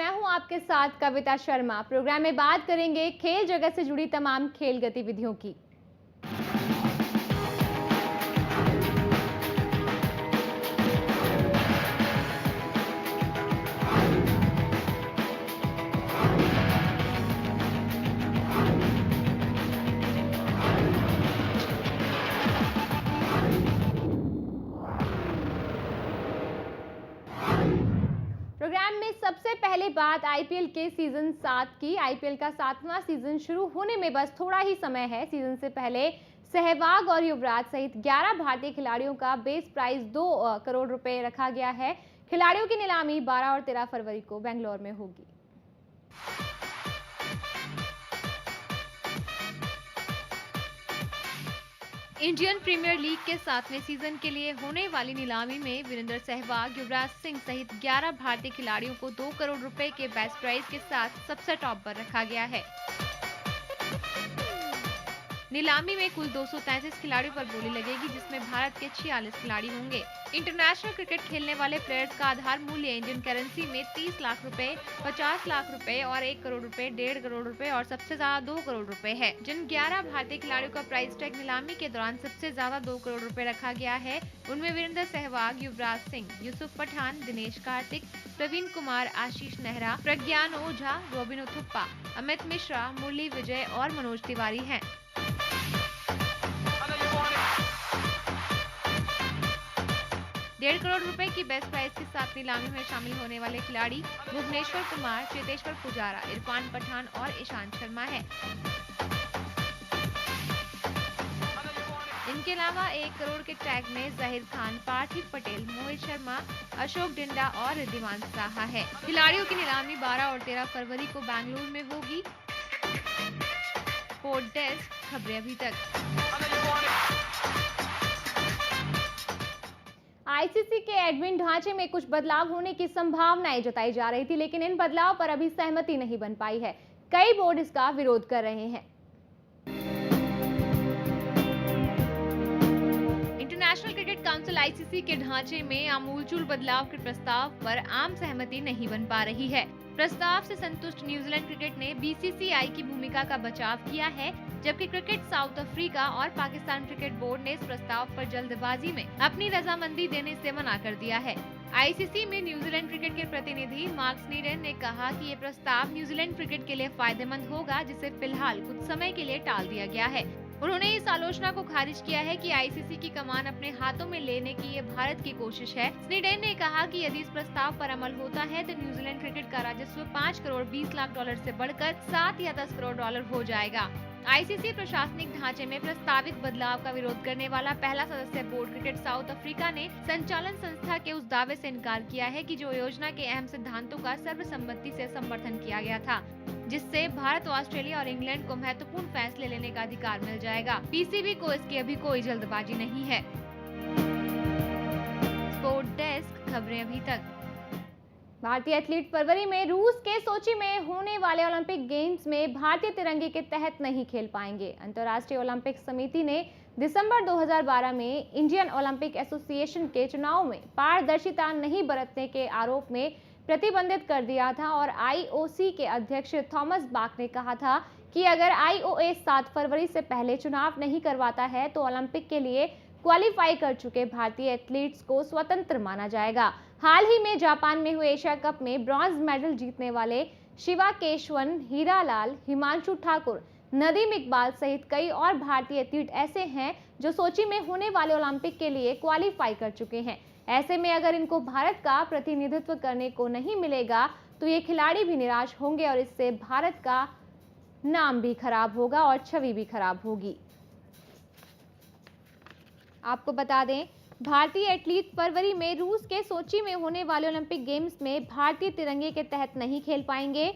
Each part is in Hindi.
मैं हूं आपके साथ कविता शर्मा। प्रोग्राम में बात करेंगे खेल जगत से जुड़ी तमाम खेल गतिविधियों की। प्रोग्राम में सबसे पहले बात आईपीएल के सीजन 7 की। आईपीएल का 7वां सीजन शुरू होने में बस थोड़ा ही समय है। सीजन से पहले सहवाग और युवराज सहित 11 भारतीय खिलाड़ियों का बेस प्राइस 2 करोड़ रुपए रखा गया है। खिलाड़ियों की नीलामी 12 और 13 फरवरी को बेंगलोर में होगी। इंडियन प्रीमियर लीग के 7वें सीजन के लिए होने वाली नीलामी में वीरेंद्र सहवाग, युवराज सिंह सहित 11 भारतीय खिलाड़ियों को 2 करोड़ रुपए के बेस्ट प्राइस के साथ सबसे टॉप पर रखा गया है। नीलामी में कुल 233 खिलाड़ियों पर बोली लगेगी, जिसमें भारत के 46 खिलाड़ी होंगे। इंटरनेशनल क्रिकेट खेलने वाले प्लेयर्स का आधार मूल्य इंडियन करेंसी में 30 लाख रुपए, 50 लाख रुपए और 1 करोड़ रुपए, 1.5 करोड़ रुपए और सबसे ज्यादा 2 करोड़ रुपए है। जिन 11 भारतीय खिलाड़ियों का प्राइस टैग नीलामी के दौरान सबसे ज्यादा 2 करोड़ रुपए रखा गया है, उनमें वीरेंद्र सहवाग, युवराज सिंह, यूसुफ पठान, दिनेश कार्तिक, प्रवीण कुमार, आशीष नेहरा, प्रज्ञान ओझा, रोबिन उथुप्पा, अमित मिश्रा, मुरली विजय और मनोज तिवारी हैं। 1.5 करोड़ रुपए की बेस्ट प्राइस के साथ नीलामी में शामिल होने वाले खिलाड़ी भुवनेश्वर कुमार, चेतेश्वर पुजारा, इरफान पठान और ईशांत शर्मा हैं। इनके अलावा 1 करोड़ के टैग में जाहिर खान, पार्थिव पटेल, मोहित शर्मा, अशोक डिंडा और रिद्धिमान साहा है। खिलाड़ियों की नीलामी 12 और 13 फरवरी को बेंगलुरु में होगी। स्पोर्ट डेस्क, खबरें अभी तक। आईसीसी के एडमिन ढांचे में कुछ बदलाव होने की संभावनाएं जताई जा रही थी, लेकिन इन बदलाव पर अभी सहमति नहीं बन पाई है। कई बोर्ड इसका विरोध कर रहे हैं। इंटरनेशनल क्रिकेट काउंसिल आईसीसी के ढांचे में आमूलचूल बदलाव के प्रस्ताव पर आम सहमति नहीं बन पा रही है। प्रस्ताव से संतुष्ट न्यूजीलैंड क्रिकेट ने बीसीसीआई की भूमिका का बचाव किया है, जबकि क्रिकेट साउथ अफ्रीका और पाकिस्तान क्रिकेट बोर्ड ने इस प्रस्ताव पर जल्दबाजी में अपनी रजामंदी देने से मना कर दिया है। आईसीसी में न्यूजीलैंड क्रिकेट के प्रतिनिधि मार्क स्नीडेन ने कहा कि ये प्रस्ताव न्यूजीलैंड क्रिकेट के लिए फायदेमंद होगा, जिसे फिलहाल कुछ समय के लिए टाल दिया गया है। उन्होंने इस आलोचना को खारिज किया है कि आईसीसी की कमान अपने हाथों में लेने की ये भारत की कोशिश है। स्नीडेन ने कहा कि यदि इस प्रस्ताव पर अमल होता है तो न्यूजीलैंड क्रिकेट का राजस्व 5 करोड़ 20 लाख डॉलर से बढ़कर 7 या 10 करोड़ डॉलर हो जाएगा। आईसीसी प्रशासनिक ढांचे में प्रस्तावित बदलाव का विरोध करने वाला पहला सदस्य बोर्ड क्रिकेट साउथ अफ्रीका ने संचालन संस्था के उस दावे से इनकार किया है कि जो योजना के अहम सिद्धांतों का सर्वसम्मति से समर्थन किया गया था, जिससे भारत, ऑस्ट्रेलिया और इंग्लैंड को महत्वपूर्ण फैसले लेने का अधिकार मिल जाएगा। पीसीबी को इसकी अभी कोई जल्दबाजी नहीं है। स्पोर्ट डेस्क, खबरें अभी तक। भारतीय एथलीट फरवरी में रूस के सोची में होने वाले ओलंपिक गेम्स में भारतीय तिरंगे के तहत नहीं खेल पाएंगे। अंतर्राष्ट्रीय ओलंपिक समिति ने दिसंबर 2012 में इंडियन ओलंपिक एसोसिएशन के चुनाव में पारदर्शिता नहीं बरतने के आरोप में प्रतिबंधित कर दिया था और आईओसी के अध्यक्ष थॉमस बाक ने कहा था कि अगर आईओए 7 फरवरी से पहले चुनाव नहीं करवाता है तो ओलंपिक के लिए क्वालिफाई कर चुके भारतीय एथलीट्स को स्वतंत्र माना जाएगा। हाल ही में जापान में हुए एशिया कप में ब्रॉन्ज मेडल जीतने वाले शिवा केशवन, हीरा लाल, हिमांशु ठाकुर, नदीम इकबाल सहित कई और भारतीय एथलीट ऐसे हैं जो सोची में होने वाले ओलंपिक के लिए क्वालिफाई कर चुके हैं। ऐसे में अगर इनको भारत का प्रतिनिधित्व करने को नहीं मिलेगा तो ये खिलाड़ी भी निराश होंगे और इससे भारत का नाम भी खराब होगा और छवि भी खराब होगी। आपको बता दें, भारतीय एथलीट फरवरी में रूस के सोची में होने वाले ओलंपिक गेम्स में भारतीय तिरंगे के तहत नहीं खेल पाएंगे।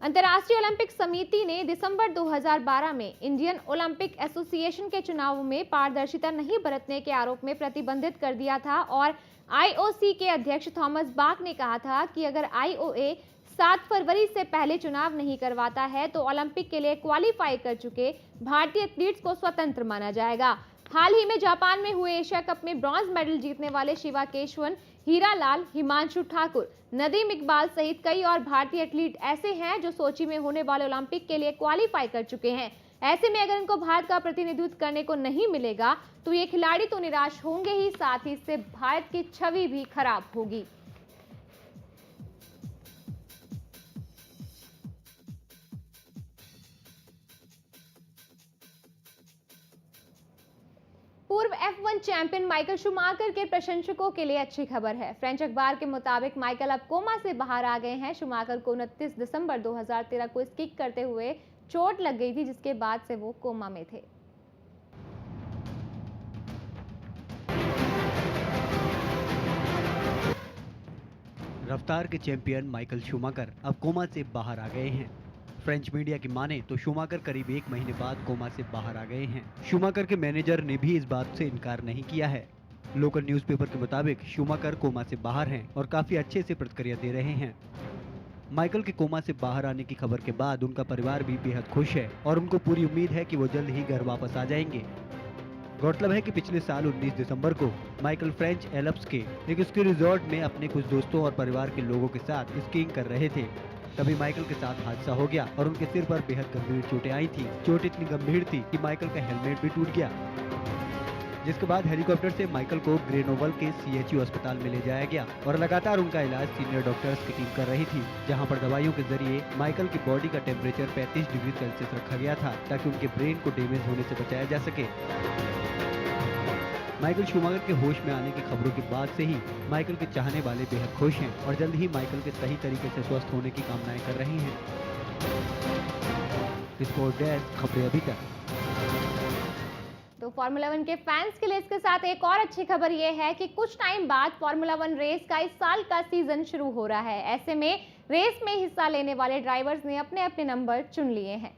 अंतर्राष्ट्रीय ओलंपिक समिति ने दिसंबर 2012 में इंडियन ओलंपिक एसोसिएशन के चुनाव में पारदर्शिता नहीं बरतने के आरोप में प्रतिबंधित कर दिया था और आईओसी के अध्यक्ष थॉमस बाक ने कहा था कि अगर आईओए 7 फरवरी से पहले चुनाव नहीं करवाता है तो ओलंपिक के लिए क्वालिफाई कर चुके भारतीय एथलीट्स को स्वतंत्र माना जाएगा। हाल ही में जापान में हुए एशिया कप में ब्रॉन्ज मेडल जीतने वाले शिवा केशवन, हीरा लाल, हिमांशु ठाकुर, नदीम इकबाल सहित कई और भारतीय एथलीट ऐसे हैं जो सोची में होने वाले ओलंपिक के लिए क्वालिफाई कर चुके हैं। ऐसे में अगर इनको भारत का प्रतिनिधित्व करने को नहीं मिलेगा तो ये खिलाड़ी तो निराश होंगे ही, साथ ही इससे भारत की छवि भी खराब होगी। पूर्व F1 चैंपियन माइकल शूमाकर के प्रशंसकों के लिए अच्छी खबर है। फ्रेंच अखबार के मुताबिक माइकल अब कोमा से बाहर आ गए हैं। शूमाकर को 29 दिसंबर 2013 को स्कीइंग करते हुए चोट लग गई थी, जिसके बाद से वो कोमा में थे। रफ्तार के चैंपियन माइकल शूमाकर अब कोमा से बाहर आ गए हैं। फ्रेंच मीडिया की माने तो शूमाकर करीब 1 महीने बाद कोमा से बाहर आ गए हैं। शूमाकर के मैनेजर ने भी इस बात से इनकार नहीं किया है। लोकल न्यूज़पेपर के मुताबिक शूमाकर कोमा से बाहर हैं और काफी अच्छे से प्रतिक्रिया दे रहे हैं। माइकल के कोमा से बाहर आने की खबर के बाद उनका परिवार भी बेहद खुश है और उनको पूरी उम्मीद है कि वो जल्द ही घर वापस आ जाएंगे। गौरतलब है कि पिछले साल 19 दिसंबर को माइकल फ्रेंच एल्प्स के एक स्की रिजॉर्ट में अपने कुछ दोस्तों और परिवार के लोगों के साथ स्कीइंग कर रहे थे। तभी माइकल के साथ हादसा हो गया और उनके सिर पर बेहद गंभीर चोटें आई थी। चोट इतनी गंभीर थी कि माइकल का हेलमेट भी टूट गया, जिसके बाद हेलीकॉप्टर से माइकल को ग्रेनोबल के CHU अस्पताल में ले जाया गया और लगातार उनका इलाज सीनियर डॉक्टर्स की टीम कर रही थी, जहां पर दवाइयों के जरिए माइकल की बॉडी का टेम्परेचर 35 डिग्री सेल्सियस रखा गया था ताकि उनके ब्रेन को डैमेज होने से बचाया जा सके। माइकल शूमाकर के होश में आने की खबरों के बाद से ही माइकल के चाहने वाले बेहद खुश हैं और जल्द ही माइकल के सही तरीके से स्वस्थ होने की कामनाएं कर रहे हैं। स्पोर्ट डेस्क, खबरें अभी तक। तो फार्मूला 1 के फैंस के लिए इसके साथ एक और अच्छी खबर यह है कि कुछ टाइम बाद फार्मूला 1 रेस का इस साल का सीजन शुरू हो रहा है। ऐसे में रेस में हिस्सा लेने वाले ड्राइवर्स ने अपने अपने नंबर चुन लिए हैं।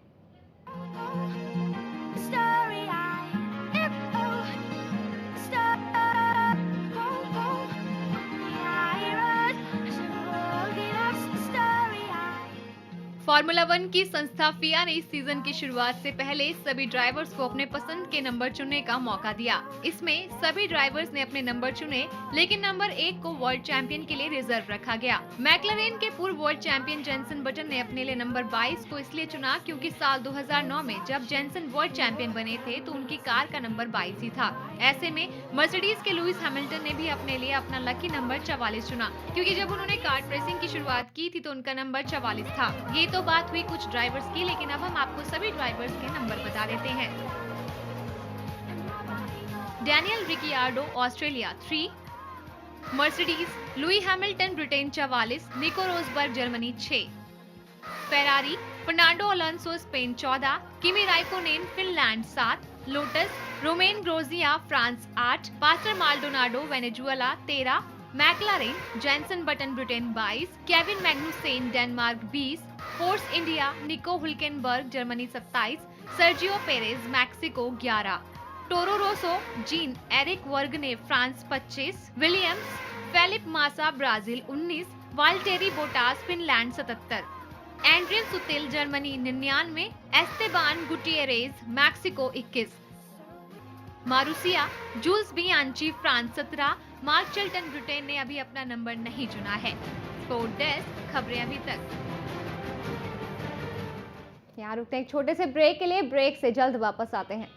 फार्मूला 1 की संस्था FIA ने इस सीजन की शुरुआत से पहले सभी ड्राइवर्स को अपने पसंद के नंबर चुनने का मौका दिया। इसमें सभी ड्राइवर्स ने अपने नंबर चुने, लेकिन नंबर 1 को वर्ल्ड चैंपियन के लिए रिजर्व रखा गया। मैक्लारेन के पूर्व वर्ल्ड चैंपियन जेनसन बटन ने अपने लिए नंबर 22 को इसलिए चुना क्योंकि साल 2009 में जब जेनसन वर्ल्ड चैंपियन बने थे तो उनकी कार का नंबर 22 ही था। ऐसे में मर्सिडीज के लुइस हैमिल्टन ने भी अपने लिए अपना लकी नंबर 44 चुना, क्योंकि जब उन्होंने कार्ट रेसिंग की शुरुआत की थी तो उनका नंबर 44 था। ये तो बात हुई कुछ ड्राइवर्स की, लेकिन अब हम आपको सभी ड्राइवर्स के नंबर बता देते हैं। Daniel Ricciardo Australia 3, Mercedes Lewis Hamilton Britain 44, Nico Rosberg Germany 6, Ferrari Fernando Alonso Spain 14, Kimi Raikkonen Finland 7, Lotus Romain Grosjean France 8, Pastor Maldonado Venezuela 13, McLaren Jenson Button Britain 22, Kevin Magnussen Denmark 20, Force India Nico Hulkenberg Germany 27, Sergio Perez Mexico 11, Toro Rosso Jean Eric Vergne France 25, Williams Felipe Massa Brazil 19, Valtteri Bottas Finland 77, Adrian Sutil Germany 99, Esteban Gutierrez Mexico 21, Marussia Jules Bianchi France 17, Mark Chilton Britain ने अभी अपना नंबर नहीं चुना है। स्पोर्ट डेस्क, खबरें अभी तक। यहाँ रुकते हैं एक छोटे से ब्रेक के लिए, ब्रेक से जल्द वापस आते हैं।